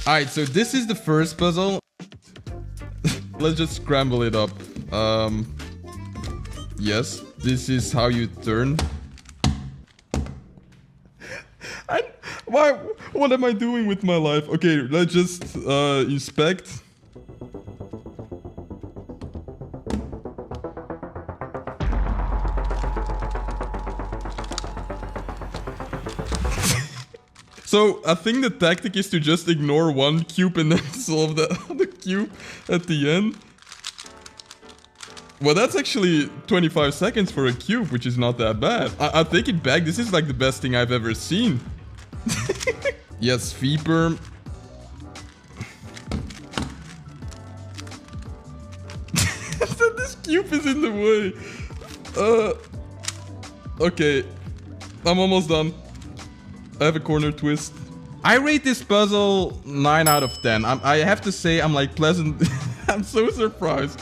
Alright, so this is the first puzzle. Let's just scramble it up. Yes, this is how you turn. What am I doing with my life? Okay, let's just inspect. So I think the tactic is to just ignore one cube and then solve the other cube at the end. Well, that's actually 25 seconds for a cube, which is not that bad. I take it back. This is like the best thing I've ever seen. Yes, Feeper. This cube is in the way. Okay. I'm almost done. I have a corner twist. I rate this puzzle 9 out of 10. I have to say I'm like pleasant. I'm so surprised.